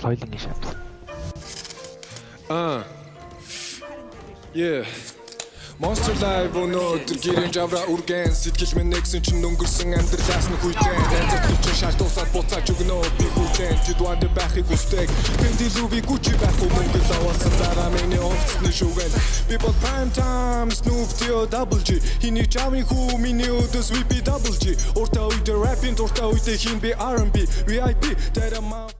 Toiling shafts. Yeah. Monster Live өнөөдөр гэрэн жавра үргэн сэтгэл минь нэгсэн чинь өнгөрсөн амьдралаас нь хүйтэн янзлах чинь шал дуусаад буцааж өгнө би хүчэн тэдвэнд байхыг хүсдэг тэнд илүүви гүчи байх өмнө лавсан дараа миний офсны шүгэн би бол prime time Snoop Dio Double G хиний чамын хүү миний өдөөс VP Double G уртаа үедээ rapping уртаа үедээ хин би R&B VIP тэрэма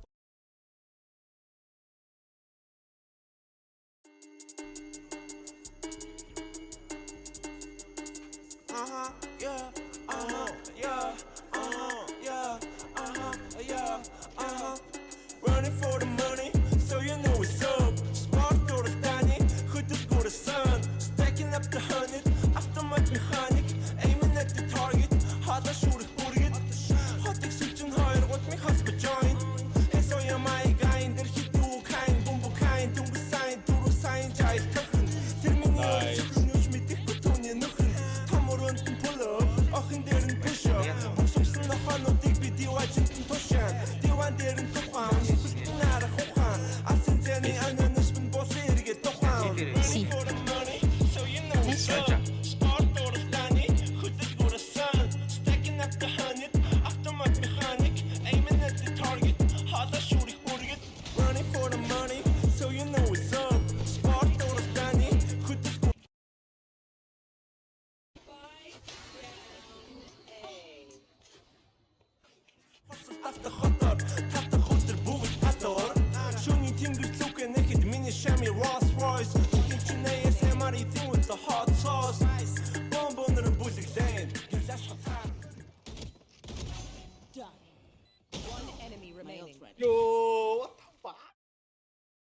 Running for the money, so you know what's up. Smart door the tiny, who just go the sun. Stacking up the 100, aftermath mechanic, aiming at the target. Hard to shoot it, hot exception higher, what me has to join. And so you're my guy, and there's you do kind, boom, kind, do sign, jive, toughen. Terminate, news me, take the tone, and nothing. Tamoron to pull up, och in there in pressure. I'm so soon the fun of big video, I just in Toshan. They want there in Topan.